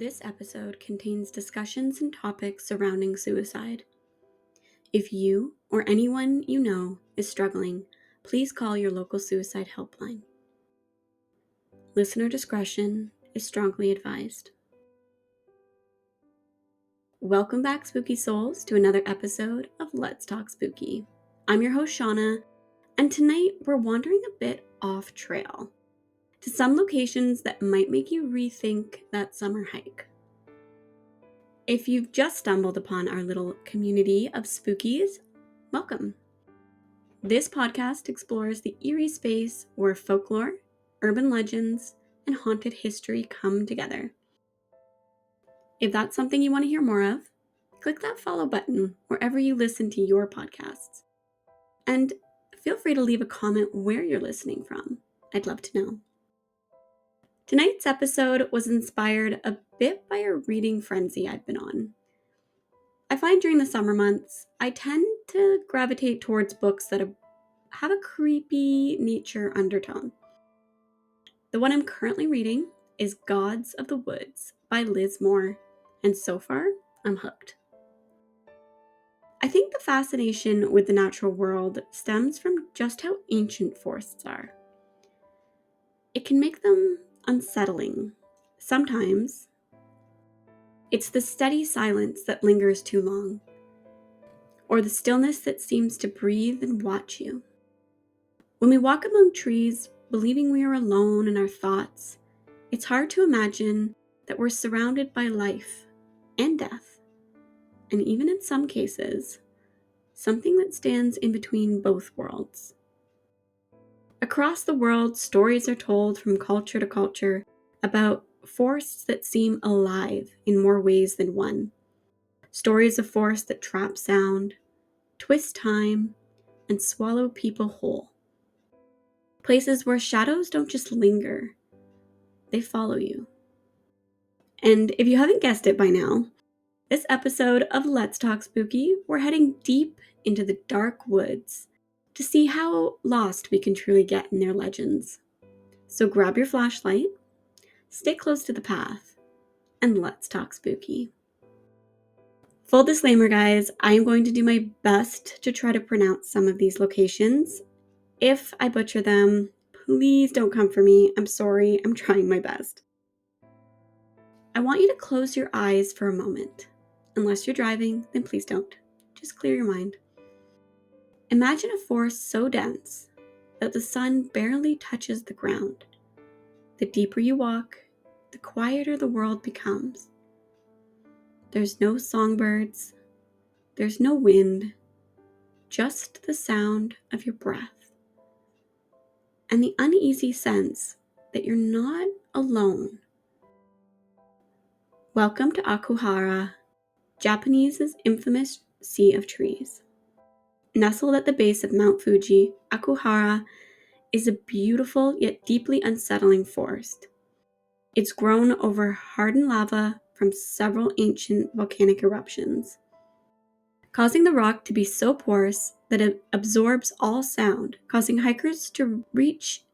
This episode contains discussions and topics surrounding suicide. If you or anyone you know is struggling, please call your local suicide helpline. Listener discretion is strongly advised. Welcome back, spooky souls, to another episode of Let's Talk Spooky. I'm your host, Shauna, and tonight we're wandering a bit off trail to some locations that might make you rethink that summer hike. If you've just stumbled upon our little community of spookies, welcome. This podcast explores the eerie space where folklore, urban legends, and haunted history come together. If that's something you want to hear more of, click that follow button wherever you listen to your podcasts. And feel free to leave a comment where you're listening from. I'd love to know. Tonight's episode was inspired a bit by a reading frenzy I've been on. I find during the summer months, I tend to gravitate towards books that have a creepy nature undertone. The one I'm currently reading is Gods of the Woods by Liz Moore, and so far, I'm hooked. I think the fascination with the natural world stems from just how ancient forests are. It can make them unsettling. Sometimes, it's the steady silence that lingers too long, or the stillness that seems to breathe and watch you. When we walk among trees, believing we are alone in our thoughts, it's hard to imagine that we're surrounded by life and death, and even in some cases, something that stands in between both worlds. Across the world, stories are told from culture to culture about forests that seem alive in more ways than one. Stories of forests that trap sound, twist time, and swallow people whole. Places where shadows don't just linger, they follow you. And if you haven't guessed it by now, this episode of Let's Talk Spooky, we're heading deep into the dark woods to see how lost we can truly get in their legends. So grab your flashlight, stay close to the path, and let's talk spooky. Full disclaimer, guys, I am going to do my best to try to pronounce some of these locations. If I butcher them, please don't come for me. I'm sorry, I'm trying my best. I want you to close your eyes for a moment. Unless you're driving, then please don't. Just clear your mind. Imagine a forest so dense that the sun barely touches the ground. The deeper you walk, the quieter the world becomes. There's no songbirds, there's no wind, just the sound of your breath, and the uneasy sense that you're not alone. Welcome to Aokigahara, Japanese's infamous sea of trees. Nestled at the base of Mount Fuji, Aokigahara is a beautiful yet deeply unsettling forest. It's grown over hardened lava from several ancient volcanic eruptions, causing the rock to be so porous that it absorbs all sound, causing hikers to reach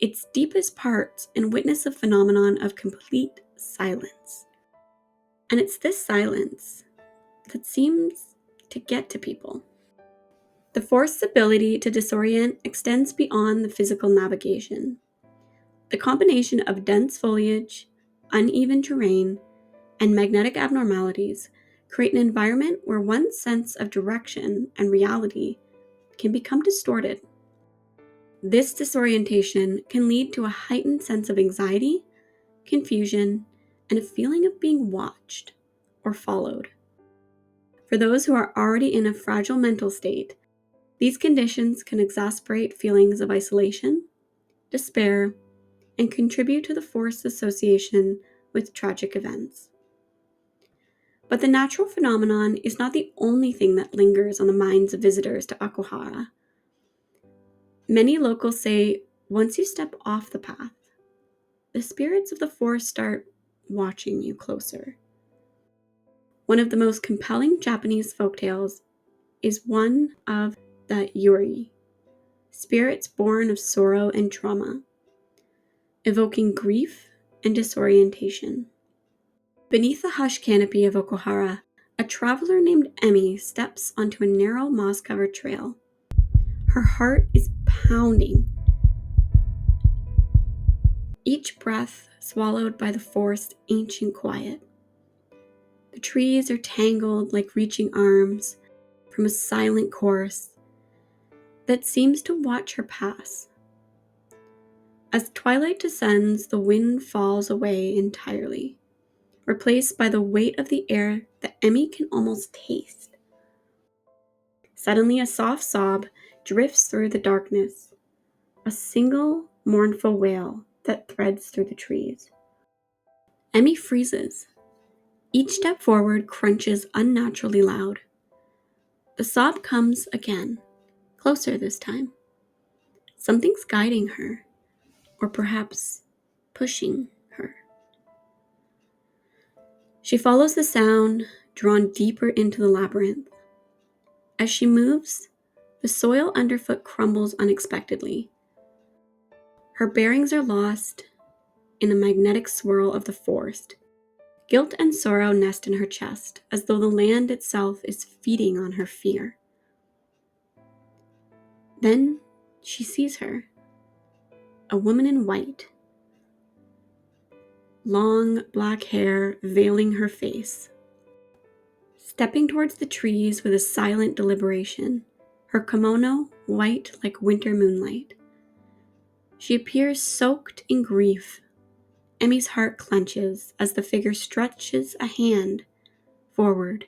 its deepest parts and witness a phenomenon of complete silence. And it's this silence that seems to get to people. The forest's ability to disorient extends beyond the physical navigation. The combination of dense foliage, uneven terrain, and magnetic abnormalities create an environment where one's sense of direction and reality can become distorted. This disorientation can lead to a heightened sense of anxiety, confusion, and a feeling of being watched or followed. For those who are already in a fragile mental state, these conditions can exacerbate feelings of isolation, despair, and contribute to the forest's association with tragic events. But the natural phenomenon is not the only thing that lingers on the minds of visitors to Aokigahara. Many locals say once you step off the path, the spirits of the forest start watching you closer. One of the most compelling Japanese folktales is one of the Yuri, spirits born of sorrow and trauma, evoking grief and disorientation. Beneath the hushed canopy of Aokigahara, a traveler named Emi steps onto a narrow moss-covered trail. Her heart is pounding, each breath swallowed by the forest's ancient quiet. The trees are tangled like reaching arms from a silent chorus that seems to watch her pass. As twilight descends, the wind falls away entirely, replaced by the weight of the air that Emi can almost taste. Suddenly, a soft sob drifts through the darkness, a single mournful wail that threads through the trees. Emi freezes. Each step forward crunches unnaturally loud. The sob comes again, closer this time. Something's guiding her, or perhaps pushing her. She follows the sound, drawn deeper into the labyrinth. As she moves, the soil underfoot crumbles unexpectedly. Her bearings are lost in a magnetic swirl of the forest. Guilt and sorrow nest in her chest, as though the land itself is feeding on her fear. Then she sees her, a woman in white, long black hair veiling her face. Stepping towards the trees with a silent deliberation, her kimono white like winter moonlight. She appears soaked in grief. Emi's heart clenches as the figure stretches a hand forward,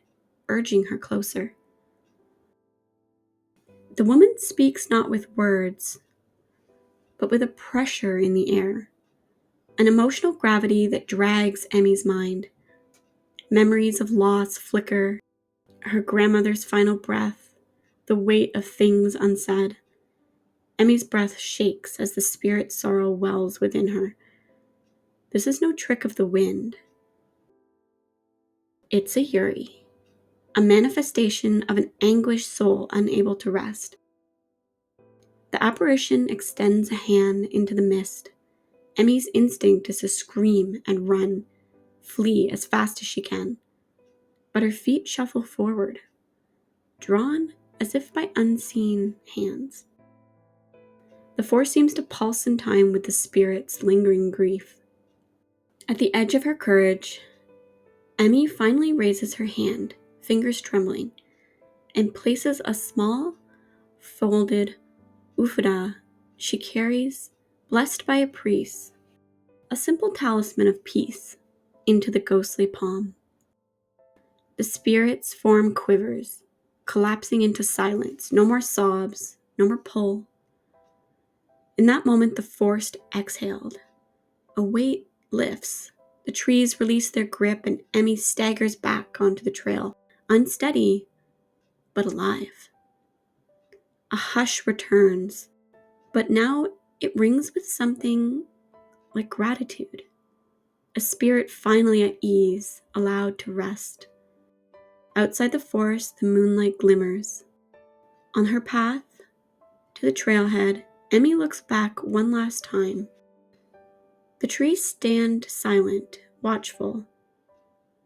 urging her closer. The woman speaks not with words, but with a pressure in the air, an emotional gravity that drags Emi's mind. Memories of loss flicker, her grandmother's final breath, the weight of things unsaid. Emi's breath shakes as the spirit sorrow wells within her. This is no trick of the wind. It's a Yuri, a manifestation of an anguished soul unable to rest. The apparition extends a hand into the mist. Emi's instinct is to scream and run, flee as fast as she can. But her feet shuffle forward, drawn as if by unseen hands. The force seems to pulse in time with the spirit's lingering grief. At the edge of her courage, Emi finally raises her hand, fingers trembling, and places a small, folded ufuda she carries, blessed by a priest, a simple talisman of peace, into the ghostly palm. The spirit's form quivers, collapsing into silence. No more sobs, no more pull. In that moment, the force exhaled. A weight lifts. The trees release their grip, and Emi staggers back onto the trail, unsteady, but alive. A hush returns, but now it rings with something like gratitude. A spirit finally at ease, allowed to rest. Outside the forest, the moonlight glimmers. On her path to the trailhead, Emi looks back one last time. The trees stand silent, watchful,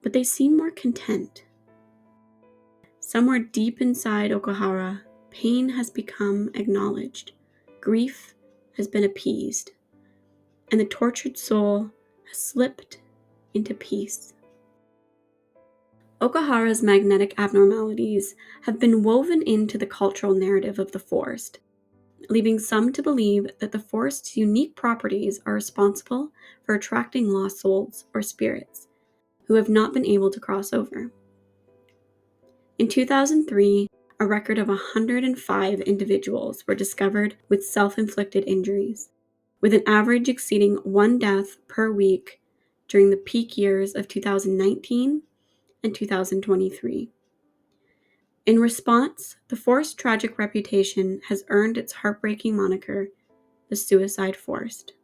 but they seem more content. Somewhere deep inside Aokigahara, pain has become acknowledged, grief has been appeased, and the tortured soul has slipped into peace. Aokigahara's magnetic abnormalities have been woven into the cultural narrative of the forest, leaving some to believe that the forest's unique properties are responsible for attracting lost souls or spirits who have not been able to cross over. In 2003, a record of 105 individuals were discovered with self-inflicted injuries, with an average exceeding one death per week during the peak years of 2019 and 2023. In response, the forest's tragic reputation has earned its heartbreaking moniker, the Suicide Forest.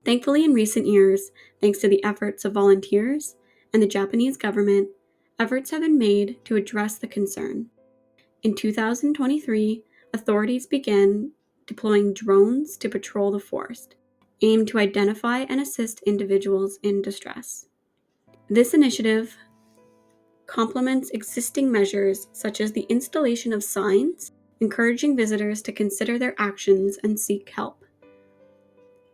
Thankfully, in recent years, thanks to the efforts of volunteers and the Japanese government, efforts have been made to address the concern. In 2023, authorities began deploying drones to patrol the forest, aimed to identify and assist individuals in distress. This initiative complements existing measures such as the installation of signs encouraging visitors to consider their actions and seek help.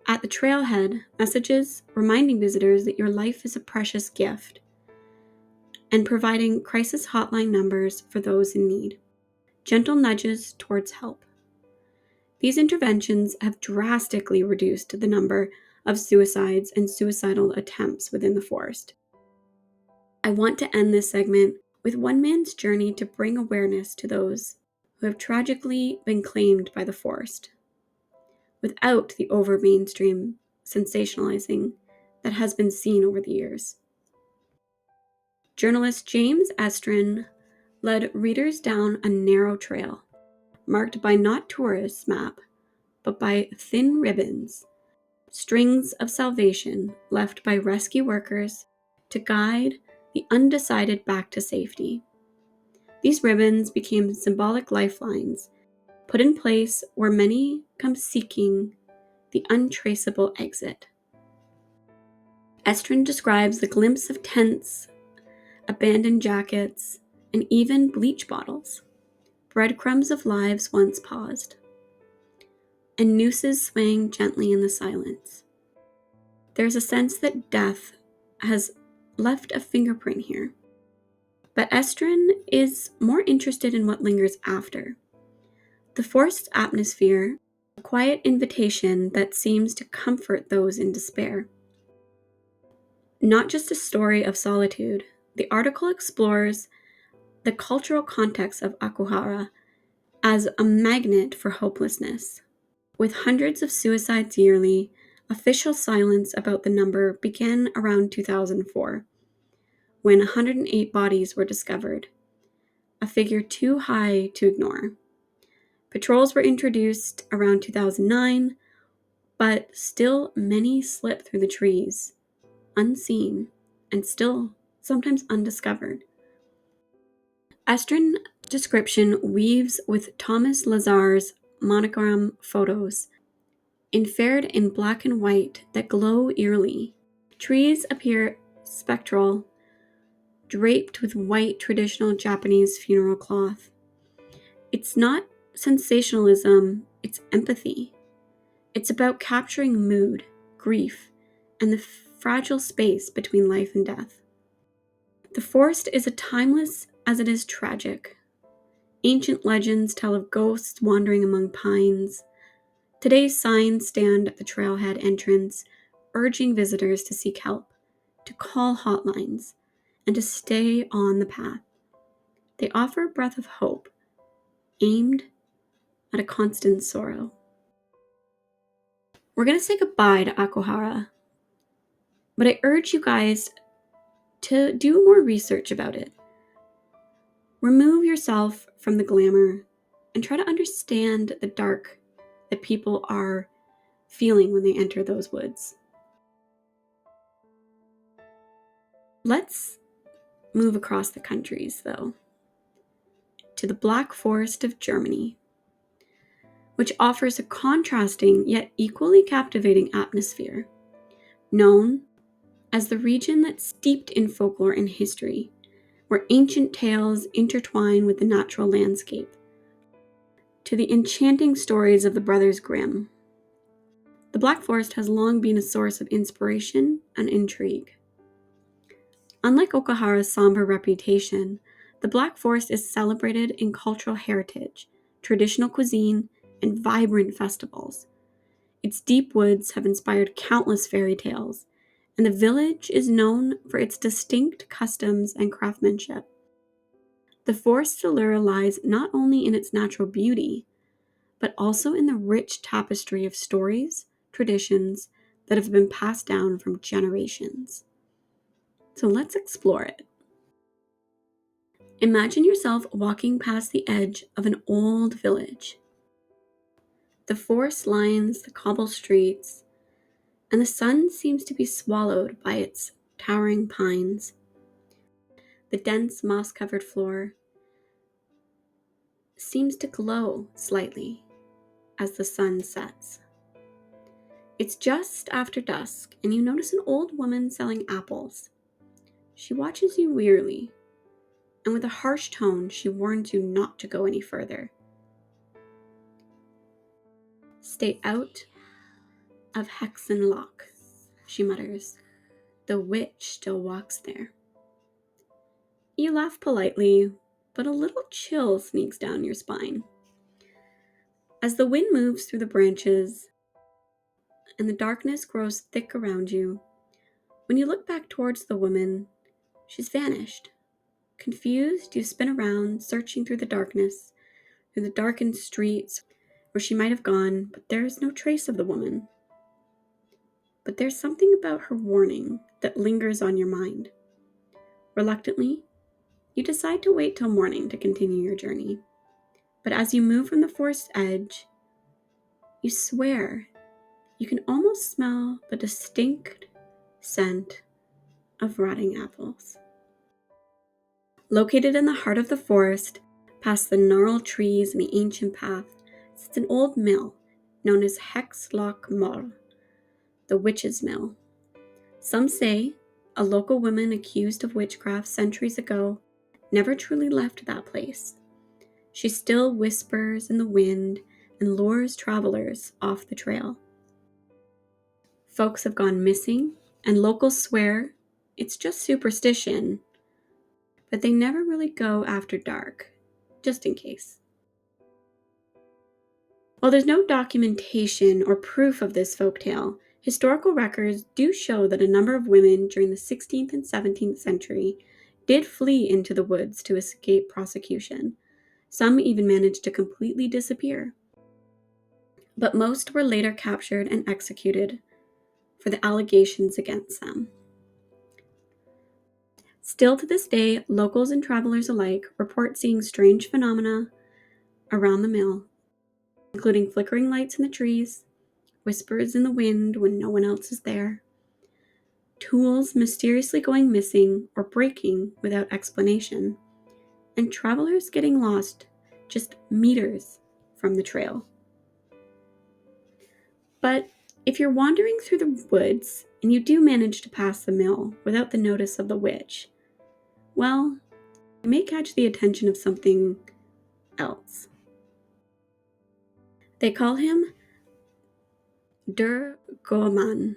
At the trailhead, messages reminding visitors that your life is a precious gift and providing crisis hotline numbers for those in need. Gentle nudges towards help. These interventions have drastically reduced the number of suicides and suicidal attempts within the forest. I want to end this segment with one man's journey to bring awareness to those who have tragically been claimed by the forest, without the over-mainstream sensationalizing that has been seen over the years. Journalist James Estrin led readers down a narrow trail, marked by not tourist map, but by thin ribbons, strings of salvation left by rescue workers to guide the undecided back to safety. These ribbons became symbolic lifelines, put in place where many come seeking the untraceable exit. Estrin describes the glimpse of tents, abandoned jackets, and even bleach bottles, breadcrumbs of lives once paused, and nooses swaying gently in the silence. There's a sense that death has left a fingerprint here. But Estrin is more interested in what lingers after. The forest's atmosphere, a quiet invitation that seems to comfort those in despair. Not just a story of solitude, the article explores the cultural context of Aokigahara as a magnet for hopelessness. With hundreds of suicides yearly, official silence about the number began around 2004, when 108 bodies were discovered, a figure too high to ignore. Patrols were introduced around 2009, but still many slip through the trees, unseen, and still sometimes undiscovered. Estrin's description weaves with Thomas Lazar's monogram photos, inferred in black and white that glow eerily. Trees appear spectral, draped with white traditional Japanese funeral cloth. It's not sensationalism, it's empathy. It's about capturing mood, grief, and the fragile space between life and death. The forest is as timeless as it is tragic. Ancient legends tell of ghosts wandering among pines. Today's signs stand at the trailhead entrance, urging visitors to seek help, to call hotlines, and to stay on the path. They offer a breath of hope, aimed at a constant sorrow. We're going to say goodbye to Aokigahara, but I urge you guys to do more research about it. Remove yourself from the glamour and try to understand the dark that people are feeling when they enter those woods. Let's move across the countries, though, to the Black Forest of Germany, which offers a contrasting yet equally captivating atmosphere. Known as the region that's steeped in folklore and history, where ancient tales intertwine with the natural landscape, to the enchanting stories of the Brothers Grimm. The Black Forest has long been a source of inspiration and intrigue. Unlike Aokigahara's somber reputation, the Black Forest is celebrated in cultural heritage, traditional cuisine, and vibrant festivals. Its deep woods have inspired countless fairy tales, and the village is known for its distinct customs and craftsmanship. The forest's allure lies not only in its natural beauty, but also in the rich tapestry of stories, traditions that have been passed down from generations. So let's explore it. Imagine yourself walking past the edge of an old village. The forest lines the cobble streets, and the sun seems to be swallowed by its towering pines. The dense moss-covered floor seems to glow slightly as the sun sets. It's just after dusk, and you notice an old woman selling apples. She watches you wearily, and with a harsh tone, she warns you not to go any further. "Stay out of Hexen Loch," she mutters. "The witch still walks there." You laugh politely, but a little chill sneaks down your spine. As the wind moves through the branches and the darkness grows thick around you, when you look back towards the woman, she's vanished. Confused, you spin around, searching through the darkness, through the darkened streets where she might have gone, but there is no trace of the woman. But there's something about her warning that lingers on your mind. Reluctantly, you decide to wait till morning to continue your journey. But as you move from the forest edge, you swear you can almost smell the distinct scent of rotting apples. Located in the heart of the forest, past the gnarled trees and the ancient path, sits an old mill known as Hex Loch Moll, the witch's mill. Some say a local woman accused of witchcraft centuries ago never truly left that place. She still whispers in the wind and lures travelers off the trail. Folks have gone missing, and locals swear it's just superstition, but they never really go after dark, just in case. While there's no documentation or proof of this folktale, historical records do show that a number of women during the 16th and 17th century did flee into the woods to escape prosecution. Some even managed to completely disappear. But most were later captured and executed for the allegations against them. Still to this day, locals and travelers alike report seeing strange phenomena around the mill, including flickering lights in the trees, whispers in the wind when no one else is there, tools mysteriously going missing or breaking without explanation, and travelers getting lost just meters from the trail. But if you're wandering through the woods and you do manage to pass the mill without the notice of the witch, well, you may catch the attention of something else. They call him Der Gorman.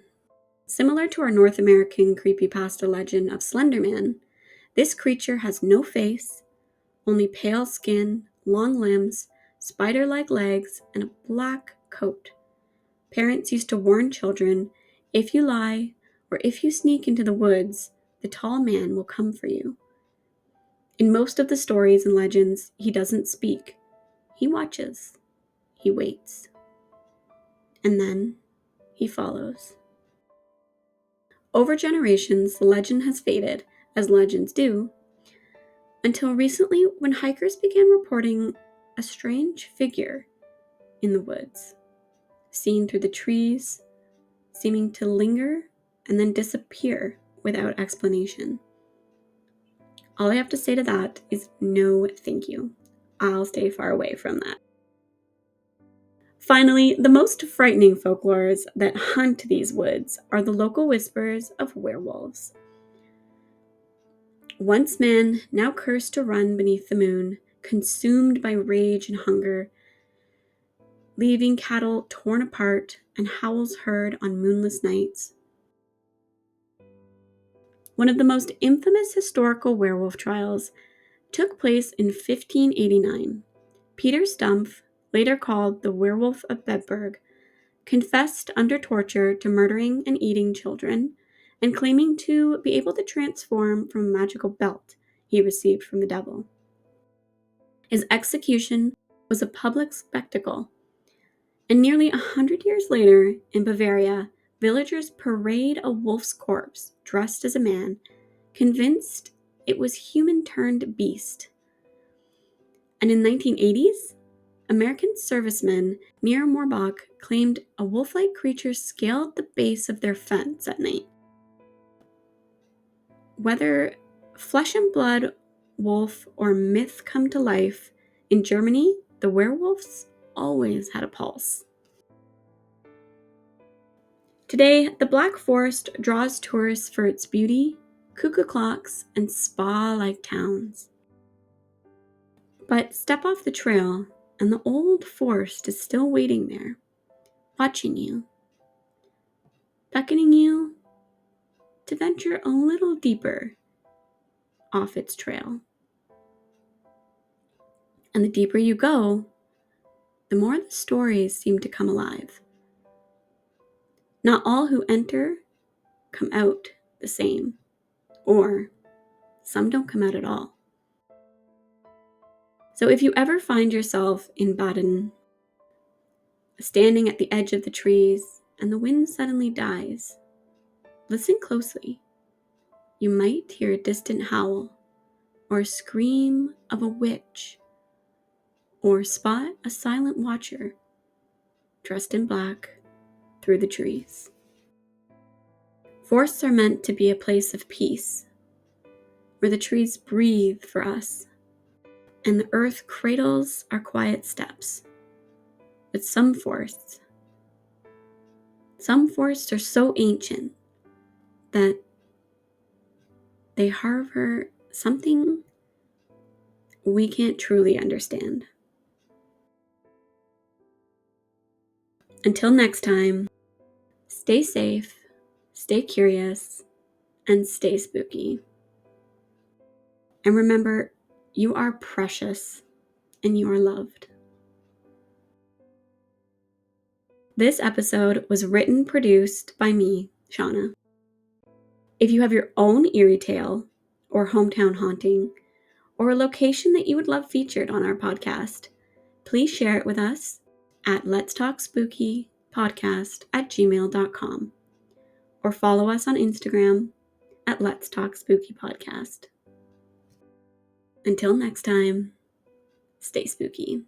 Similar to our North American creepypasta legend of Slender Man, this creature has no face, only pale skin, long limbs, spider-like legs, and a black coat. Parents used to warn children, if you lie or if you sneak into the woods, the tall man will come for you. In most of the stories and legends, he doesn't speak. He watches. He waits. And then he follows. Over generations, the legend has faded, as legends do, until recently when hikers began reporting a strange figure in the woods, seen through the trees, seeming to linger and then disappear without explanation. All I have to say to that is no thank you. I'll stay far away from that. Finally, the most frightening folklores that haunt these woods are the local whispers of werewolves. Once man, now cursed to run beneath the moon, consumed by rage and hunger, leaving cattle torn apart and howls heard on moonless nights. One of the most infamous historical werewolf trials took place in 1589. Peter Stumpf, later called the Werewolf of Bedburg, confessed under torture to murdering and eating children and claiming to be able to transform from a magical belt he received from the devil. His execution was a public spectacle, and nearly 100 years later, in Bavaria, villagers parade a wolf's corpse dressed as a man, convinced it was human-turned beast. And in the 1980s, American servicemen near Moorbach claimed a wolf-like creature scaled the base of their fence at night. Whether flesh and blood wolf or myth come to life, in Germany, the werewolves always had a pulse. Today, the Black Forest draws tourists for its beauty, cuckoo clocks, and spa-like towns. But step off the trail, and the old forest is still waiting there, watching you, beckoning you to venture a little deeper off its trail. And the deeper you go, the more the stories seem to come alive. Not all who enter come out the same, or some don't come out at all. So if you ever find yourself in Baden, standing at the edge of the trees, and the wind suddenly dies, listen closely. You might hear a distant howl, or a scream of a witch, or spot a silent watcher dressed in black through the trees. Forests are meant to be a place of peace, where the trees breathe for us, and the earth cradles our quiet steps. But some forests are so ancient that they harbor something we can't truly understand. Until next time, stay safe, stay curious, and stay spooky. And remember, you are precious and you are loved. This episode was written, produced by me, Shauna. If you have your own eerie tale or hometown haunting, or a location that you would love featured on our podcast, please share it with us at letstalkspookypodcast@gmail.com or follow us on Instagram at Let's Talk Spooky Podcast. Until next time, stay spooky.